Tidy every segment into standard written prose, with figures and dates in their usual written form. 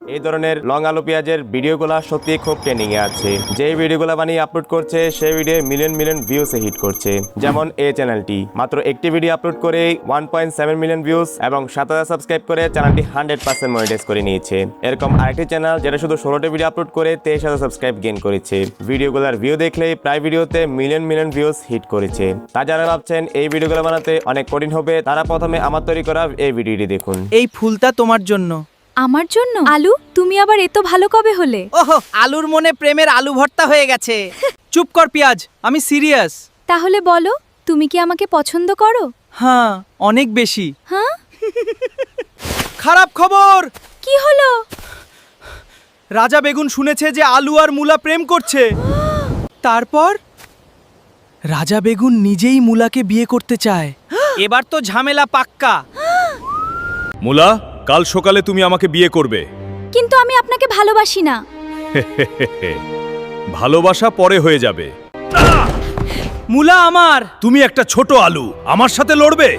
এই ধরনের লং আলু পেঁয়াজের ভিডিওগুলো সত্যি খুব ট্রেন্ডিং এ আছে। যে ভিডিওগুলো বানিয়ে আপলোড করছে সেই ভিডিও মিলিয়ন মিলিয়ন ভিউসে হিট করছে। যেমন এই চ্যানেলটি মাত্র একটি ভিডিও আপলোড করে 1.7 মিলিয়ন ভিউস এবং 7000 সাবস্ক্রাইব করে চ্যানেলটি 100% মনিটাইজ করে নিয়েছে। এরকম আরেকটি চ্যানেল যেটা শুধু 16টি ভিডিও আপলোড করে 23,000 সাবস্ক্রাইব গেইন করেছে। ভিডিওগুলোর ভিউ দেখলেই প্রায় ভিডিওতে মিলিয়ন মিলিয়ন ভিউস হিট করেছে। তা যারা ভাবছেন এই ভিডিওগুলো বানাতে অনেক কঠিন হবে, তারা প্রথমে আমার তৈরি করা এই ভিডিওটি দেখুন। এই ফুলটা তোমার জন্য। আমার জন্য? আলু, তুমি আবার এত ভালো কবে হলে? ওহো, আলুর মনে প্রেমের আলু ভর্তা হয়ে গেছে। চুপ কর পেঁয়াজ, আমি সিরিয়াস। তাহলে বলো, তুমি কি আমাকে পছন্দ করো? হ্যাঁ, অনেক বেশি। হ্যাঁ? খারাপ খবর। কি হলো? রাজা বেগুন শুনেছে যে আলু আর মূলা প্রেম করছে। তারপর রাজা বেগুন নিজেই মূলাকে বিয়ে করতে চায়। এবার তো ঝামেলা পাক্কা। মুলা, কাল সকালে তুমি আমাকে বিয়ে করবে। কিন্তু আমি আপনাকে ভালোবাসি না। ভালোবাসা পরে হয়ে যাবে। মূলা আমার। তুমি একটা ছোট আলু, আমার সাথে লড়বে?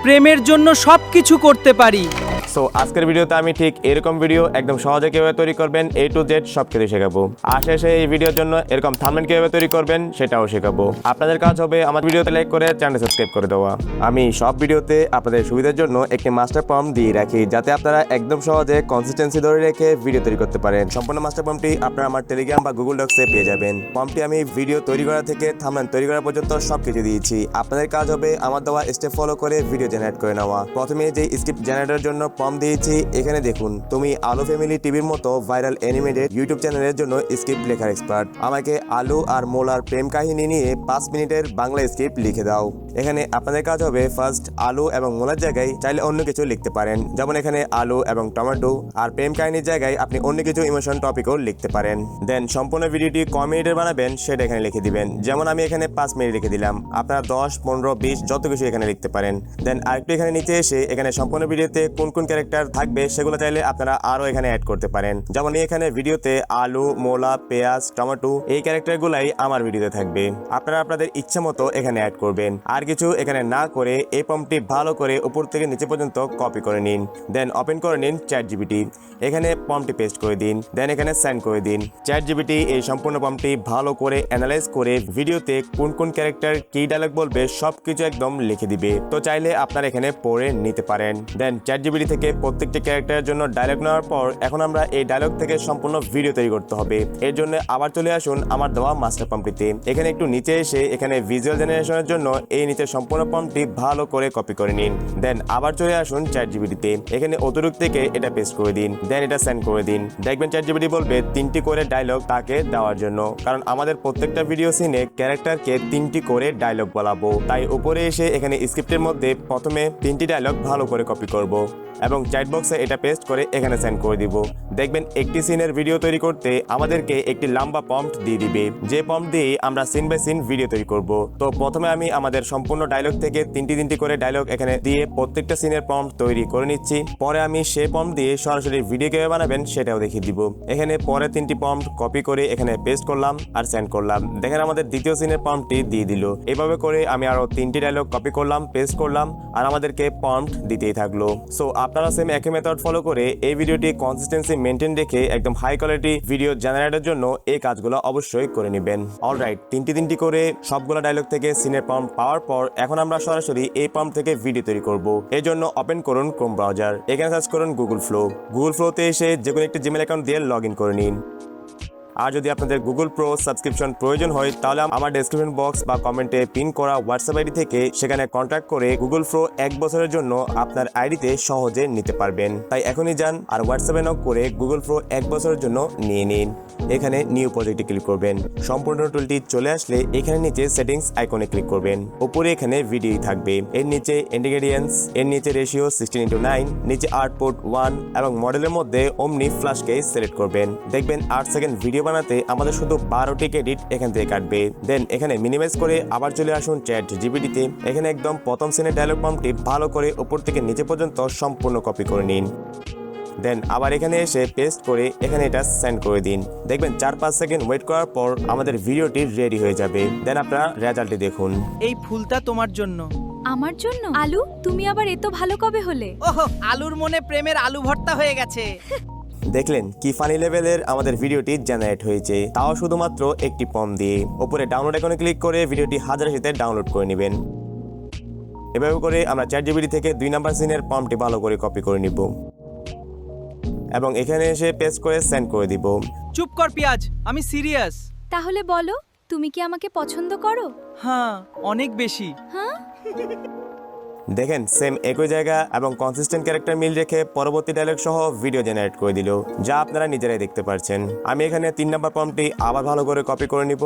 প্রেমের জন্য সবকিছু করতে পারি। সো আজকের ভিডিওতে আমি ঠিক এরকম ভিডিও একদম সহজে কিভাবে তৈরি করবেন A to Z সব কিছু শেখাবো। আর শেষে এই ভিডিওর জন্য এরকম থাম্বনেল কিভাবে তৈরি করবেন সেটাও শেখাবো। আপনাদের কাজ হবে আমার ভিডিওতে লাইক করে চ্যানেল সাবস্ক্রাইব করে দেওয়া। আমি সব ভিডিওতে আপনাদের সুবিধার জন্য একটি মাস্টার প্রম্পট দিয়ে রাখি, যাতে আপনারা একদম সহজে কনসিস্টেন্সি ধরে রেখে ভিডিও তৈরি করতে পারেন। সম্পূর্ণ মাস্টার প্রম্পটটি আপনারা আমার টেলিগ্রাম বা গুগল ডক্সে পেয়ে যাবেন। প্রম্পটটি আমি ভিডিও তৈরি করা থেকে থাম্বনেল তৈরি করা পর্যন্ত সবকিছু দিয়েছি। আপনাদের কাজ হবে আমার দেওয়া স্টেপ ফলো করে ভিডিও জেনারেট করে নেওয়া। প্রথমে যে স্ক্রিপ্ট জেনারেটরের জন্য প্রম্পট দিয়েছি, এখানে দেখুন তুমি আলু ফ্যামিলি টিভির মতো ভাইরাল অ্যানিমেটেড ইউটিউব চ্যানেলের জন্য স্ক্রিপ্ট লেখার এক্সপার্ট। আমাকে আলু আর মোলার প্রেম কাহিনী নিয়ে 5 মিনিটের বাংলা স্ক্রিপ্ট লিখে দাও। এখানে আপনাদের কাজ হবে ফার্স্ট আলু এবং মোলার জায়গায় চাইলে অন্য কিছু লিখতে পারেন, যেমন এখানে আলু এবং টমেটো। আর প্রেম কাহিনীর জায়গায় আপনি অন্য কিছু ইমোশন টপিকও লিখতে পারেন। দেন সম্পূর্ণ ভিডিওটি ক মিনিটের বানাবেন সেটা এখানে লিখে দিবেন। যেমন আমি এখানে 5 মিনিট লিখে দিলাম, আপনারা 10, 15, 20 যত কিছু এখানে লিখতে পারেন। দেন আরেকটু এখানে নিচে এসে এখানে সম্পূর্ণ ভিডিওতে কোন কোন ক্যারেক্টার থাকবে সেগুলো চাইলে আপনারা আরো এখানে অ্যাড করতে পারেন। যেমন এখানে ভিডিওতে আলু, মোলা, পেঁয়াজ, টমেটো এই ক্যারেক্টারগুলাই আমার ভিডিওতে থাকবে। আপনারা আপনাদের ইচ্ছা মতো এখানে অ্যাড করবেন। আর কিছু এখানে না করে এই প্রম্পটটি ভালো করে উপর থেকে নিচে পর্যন্ত কপি করে নিন। দেন ওপেন করে নিন ChatGPT। এখানে প্রম্পটটি পেস্ট করে দিন। দেন এখানে সেন্ড করে দিন। ChatGPT এই সম্পূর্ণ প্রম্পটটি ভালো করে অ্যানালাইজ করে ভিডিওতে কোন কোন ক্যারেক্টার কি ডায়লগ বলবে সবকিছু একদম লিখে দিবে। তো চাইলে আপনারা এখানে পড়ে নিতে পারেন। দেন ChatGPT থেকে প্রত্যেকটি ক্যারেক্টারের জন্য ডায়লগ নেওয়ার পর এখন আমরা এই ডায়লগ থেকে সম্পূর্ণ ভিডিও তৈরি করতে হবে। এর জন্য আবার চলে আসুন আমার দেওয়া মাস্টার প্রম্পটটিতে। এখানে একটু নিচে এসে এখানে ভিজুয়াল জেনারেশনের জন্য এই নিচের সম্পূর্ণ প্রম্পটটি ভালো করে কপি করে নিন। দেন আবার চলে আসুন ChatGPT-তে। এখানে অতিরিক্ত থেকে এটা পেস্ট করে দিন। দেন এটা সেন্ড করে দিন। দেখবেন ChatGPT বলবে 3টি করে ডায়লগ তাকে দেওয়ার জন্য, কারণ আমাদের প্রত্যেকটা ভিডিও সিনে ক্যারেক্টারকে 3টি করে ডায়লগ বলাবো। তাই উপরে এসে এখানে স্ক্রিপ্টের মধ্যে প্রথমে 3টি ডায়লগ ভালো করে কপি করব এবং চ্যাট বক্সে এটা পেস্ট করে এখানে সেন্ড করে দিব। দেখবেন একটি সিনের ভিডিও তৈরি করতে আমাদেরকে একটি লম্বা প্রম্পট দিয়ে দিবে, যে প্রম্পট দিয়ে আমরা সিন বাই সিন ভিডিও তৈরি করব। তো প্রথমে আমি আমাদের সম্পূর্ণ ডায়লগ থেকে 3টি করে ডায়লগ এখানে দিয়ে প্রত্যেকটা সিনের প্রম্পট তৈরি করে নিচ্ছি। পরে আমি সেই প্রম্পট দিয়ে সরাসরি ভিডিও কিভাবে বানাবেন সেটাও দেখিয়ে দিব। এখানে পরে 3টি প্রম্পট কপি করে এখানে পেস্ট করলাম আর সেন্ড করলাম। দেখেন আমাদের দ্বিতীয় সিনের প্রম্পটটি দিয়ে দিল। এভাবে করে আমি আরো 3টি ডায়লগ কপি করলাম, পেস্ট করলাম আর আমাদেরকে প্রম্পট দিতেই থাকলো। সো আপনারা সেম একই মেথড ফলো করে এই ভিডিওটি কনসিস্টেন্সি মেনটেন রেখে একদম হাই কোয়ালিটি ভিডিও জেনারেটের জন্য এই কাজগুলো অবশ্যই করে নেবেন। অলরাইট, 3টি করে সবগুলো ডায়লগ থেকে সিনের প্রম্পট পাওয়ার পর এখন আমরা সরাসরি এই প্রম্পট থেকে ভিডিও তৈরি করব। এর জন্য ওপেন করুন ক্রোম ব্রাউজার। এখানে সার্চ করুন গুগল ফ্লো। গুগল ফ্লোতে এসে যে কোনো একটি জিমেল অ্যাকাউন্ট দিয়ে লগ ইন করে নিন। আর যদি আপনাদের গুগল প্রো সাবস্ক্রিপশন প্রয়োজন হয় তাহলে আমার ডেসক্রিপশন বক্স বা কমেন্টে পিন করা হোয়াটসঅ্যাপ আইডি থেকে সেখানে কন্ট্যাক্ট করে গুগল প্রো 1 বছরের জন্য আপনার আইডিতে সহজে নিতে পারবেন। তাই এখনই যান আর হোয়াটসঅ্যাপে নক করে গুগল প্রো 1 বছরের জন্য নিয়ে নিন। এখানে নিউ প্রজেক্টে ক্লিক করবেন। সম্পূর্ণ টুলটি চলে আসলে এখানে নিচে সেটিংস আইকনে ক্লিক করবেন। উপরে এখানে ভিডিও থাকবে, এর নিচে ইনগ্রেডিয়েন্টস, এর নিচে রেশিও 16:9, নিচে আউটপুট 1 এবং মডেলের মধ্যে ওমনি ফ্ল্যাশ কেস সিলেক্ট করবেন। দেখবেন 8 সেকেন্ড ভিডিও বানাতে আমাদের শুধু 12টি ক্রেডিট এখান থেকে কাটবে। দেন এখানে মিনিমাইজ করে আবার চলে আসুন ChatGPT-তে। এখানে একদম প্রথম সিনের ডায়লগ প্রম্পটটি ভালো করে উপর থেকে নিচে পর্যন্ত সম্পূর্ণ কপি করে নিন। দেন আবার এখানে এসে পেস্ট করে এখানে এটা সেন্ড করে দিন। দেখবেন 4-5 সেকেন্ড ওয়েট করার পর আমাদের ভিডিওটি রেডি হয়ে যাবে। দেন আপনারা রেজাল্টটি দেখুন। এই ফুলটা তোমার জন্য। আমার জন্য? আলু, তুমি আবার এত ভালো কবে হলে? ওহো, আলুর মনে প্রেমের আলু ভর্তা হয়ে গেছে। দেখলেন কি ফানি লেভেলের আমাদের ভিডিওটি জেনারেট হয়েছে, তাও শুধুমাত্র একটি পম দিয়ে। উপরে ডাউনলোড আইকনে ক্লিক করে ভিডিওটি হাজারের সাথে ডাউনলোড করে নেবেন। এভাবে করে আমরা ChatGPT থেকে 2 নাম্বার সিনের পমটি ভালো করে কপি করে নিব এবং এখানে এসে পেস্ট করে সেন্ড করে দিব। চুপ কর পিয়াজ, আমি সিরিয়াস। তাহলে বলো, তুমি কি আমাকে পছন্দ করো? হ্যাঁ, অনেক বেশি। হ্যাঁ, দেখেন সেম একই জায়গা এবং কনসিস্টেন্ট ক্যারেক্টার মিল রেখে পরবর্তী ডায়লগ সহ ভিডিও জেনারেট করে দিল, যা আপনারা নিজেরাই দেখতে পাচ্ছেন। আমি এখানে 3 নাম্বার পমটি আবার ভালো করে কপি করে নিব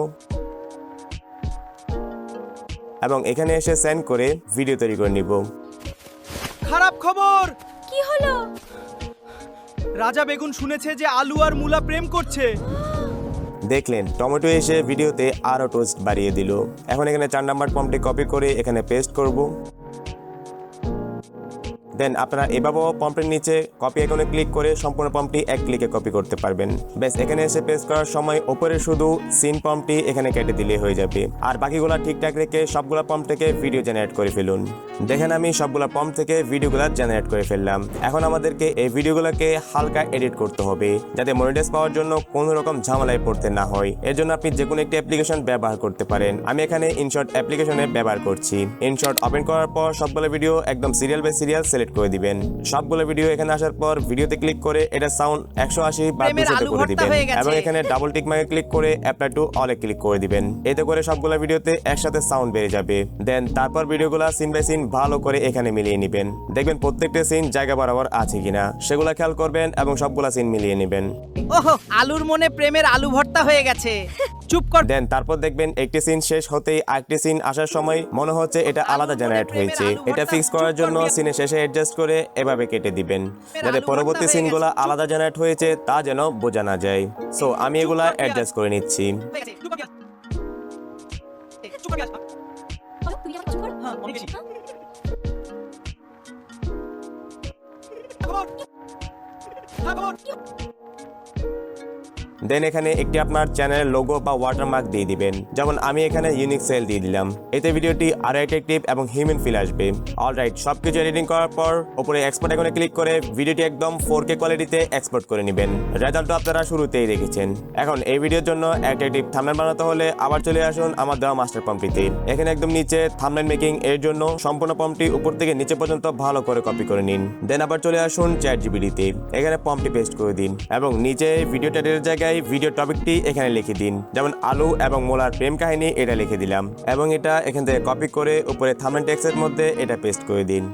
এবং এখানে এসে সেন্ড করে ভিডিও তৈরি করে নিব। খারাপ খবর, কি হলো? রাজা বেগুন শুনেছে যে আলু আর মূলা প্রেম করছে। দেখলেন টমেটো এসে ভিডিওতে আরো টোস্ট বাড়িয়ে দিল। এখন এখানে 4 নাম্বার পমটি কপি করে এখানে পেস্ট করব। দেন আপনারা এভাবেও পম্পের নিচে কপি আইকনে ক্লিক করে সম্পূর্ণ পম্পটি এক ক্লিকে কপি করতে পারবেন। বেশ, এখানে এসে পেস্ট করার সময় উপরে শুধু সিন পম্পটি এখানে কেটে দিলে হয়ে যাবে, আর বাকিগুলা ঠিকঠাক রেখে সবগুলা পম্প থেকে ভিডিও জেনারেট করে ফেলুন। দেখেন আমি সবগুলা পম্প থেকে ভিডিওগুলা জেনারেট করে ফেললাম। এখন আমাদেরকে এই ভিডিওগুলোকে হালকা এডিট করতে হবে, যাতে মনিটাইজ পাওয়ার জন্য কোনো রকম ঝামেলায় পড়তে না হয়। এর জন্য আপনি যে কোনো একটি অ্যাপ্লিকেশন ব্যবহার করতে পারেন। আমি এখানে ইনশর্ট অ্যাপ্লিকেশনে ব্যবহার করছি। ইনশর্ট ওপেন করার পর সবগুলো ভিডিও একদম সিরিয়াল বাই সিরিয়াল সিলেক্ট করে দিবেন। সবগুলো ভিডিও এখানে আসার পর ভিডিওতে ক্লিক করে এটা সাউন্ড 180 বা 200 করে দিবেন এবং এখানে ডাবল টিক মার্কে ক্লিক করে অ্যাপ্লাই টু অলে ক্লিক করে দিবেন। এতে করে সবগুলো ভিডিওতে একসাথে সাউন্ড বেড়ে যাবে। দেন তারপর ভিডিওগুলো সিন বাই সিন ভালো করে এখানে মিলিয়ে নেবেন। দেখবেন প্রত্যেকটা সিন জায়গা বরাবর আছে কিনা সেগুলো খেয়াল করবেন এবং সবগুলো সিন মিলিয়ে নেবেন। ওহো, আলুর মনে প্রেমের আলু ভর্তা হয়ে গেছে। চুপ কর। দেন তারপর দেখবেন একটি সিন শেষ হতেই আরেকটি সিন আসার সময় মনে হচ্ছে এটা আলাদা জেনারেট হয়েছে। এটা ফিক্স করার জন্য সিনের শেষে অ্যাডজাস্ট করে এভাবে কেটে দিবেন, যাতে পরবর্তী সিনগুলো আলাদা জেনারেট হয়েছে তা যেন বোঝা না যায়। সো আমি এগুলা অ্যাডজাস্ট করে নিচ্ছি। বলো, তুমি কি আমাকে পছন্দ করো? হ্যাঁ, অনেক বেশি। হ্যাঁ? দেন এখানে একটি আপনার চ্যানেলের লোগো বা ওয়াটারমার্ক দিয়ে দিবেন, যেমন আমি এখানে ইউনিক সেল দিয়ে দিলাম। এতে ভিডিওটি আরো অ্যাট্রাকটিভ এবং হিউম্যান ফিল আসবে। অলরাইট, সবকিছু এডিটিং করার পর উপরে এক্সপোর্ট আইকনে ক্লিক করে ভিডিওটি একদম 4K কোয়ালিটিতে এক্সপোর্ট করে নেবেন। রেজাল্টটা আপনারা শুরুতেই দেখেছেন। এখন এই ভিডিওর জন্য অ্যাট্রাকটিভ থাম্বনেল বানাতে হলে আবার চলে আসুন আমার দেওয়া মাস্টার পম্পটিতে। এখানে একদম নিচে থাম্বনেল মেকিং এর জন্য সম্পূর্ণ পম্পটি উপর থেকে নিচে পর্যন্ত ভালো করে কপি করে নিন। দেন আবার চলে আসুন ChatGPT-তে। এখানে পম্পটি পেস্ট করে দিন এবং নিচে ভিডিও টাইটেলের জায়গায় ভিডিও টপিকটি এখানে লিখে দিন, যেমন আলু এবং মোলার প্রেম কাহিনী এটা লিখে দিলাম এবং এটা এখান থেকে কপি করে উপরে থাম্বনেল টেক্সটের মধ্যে এটা পেস্ট করে দিন।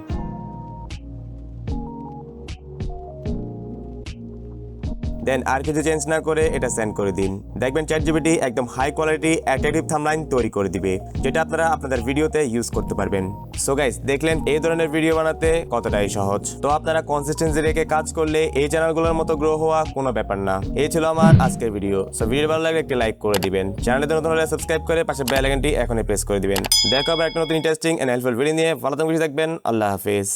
দেন আর কিছু চেঞ্জ না করে এটা সেন্ড করে দিন। দেখবেন ChatGPT একদম হাই কোয়ালিটি অ্যাট্রাকটিভ থাম্বনেল তৈরি করে দিবে, যেটা আপনারা আপনাদের ভিডিওতে ইউজ করতে পারবেন। সো গাইস, দেখলেন এই ধরনের ভিডিও বানাতে কতটাই সহজ। তো আপনারা কনসিস্টেন্সি রেখে কাজ করলে এই চ্যানেলগুলোর মতো গ্রো হওয়া কোনো ব্যাপার না। এই ছিল আমার আজকের ভিডিও। সো ভিডিও ভালো লাগলে একটি লাইক করে দিবেন, চ্যানেলটি নতুন হলে সাবস্ক্রাইব করে পাশে বেল আইকনটি এখনই প্রেস করে দিবেন। দেখা হবে একটা নতুন ইন্টারেস্টিং এন্ড হেল্পফুল ভিডিও নিয়ে। ভালো থাকবেন, আল্লাহ হাফেজ।